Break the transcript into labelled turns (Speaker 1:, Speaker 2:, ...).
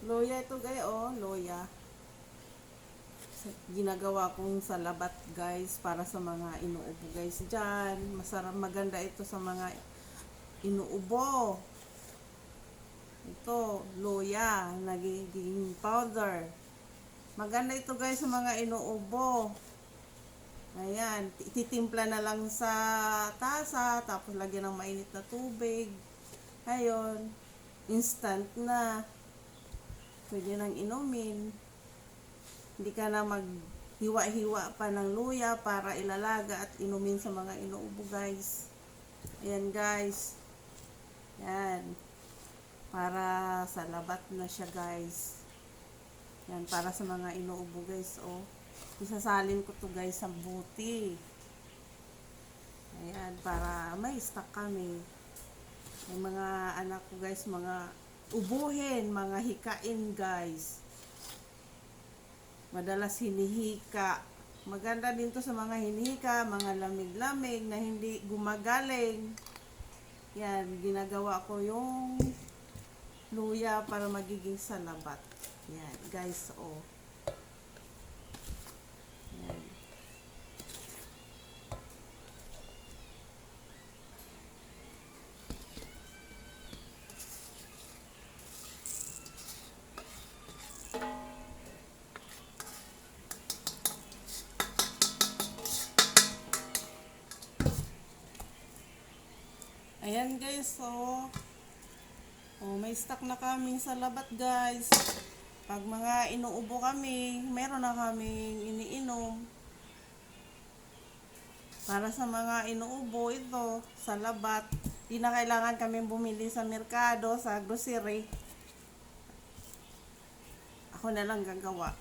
Speaker 1: Loya ito guys, oh, loya. Ginagawa kong salabat guys para sa mga inuubo guys dyan. Masarap, maganda ito sa mga inuubo. Ito, loya, nagiging powder. Maganda ito guys sa mga inuubo. Ayan, ititimpla na lang sa tasa, tapos lagyan ng mainit na tubig. Ayun, instant na. Pwede nang inumin. Hindi ka na maghiwa-hiwa pa ng luya para ilalaga at inumin sa mga inuubo guys. Ayan guys. Yan. Para sa labat na siya guys. Yan, para sa mga inuubo guys. Oh. Isasalin ko to guys sa buti. Ayan, para may stock kami. May mga anak ko guys, mga ubuhin, mga hikain guys. Madalas hinihika. Maganda din to sa mga hinihika, mga lamig-lamig na hindi gumagaling. Yan, ginagawa ko yung luya para magiging salabat. Yan, guys, oh. Yan. Ayan guys, oh. Oh, may stock na kaming salabat guys. Pag mga inuubo kami, meron na kaming iniinom. Para sa mga inuubo ito, salabat. Di na kailangan kami bumili sa merkado, sa grocery. Ako na lang gagawa.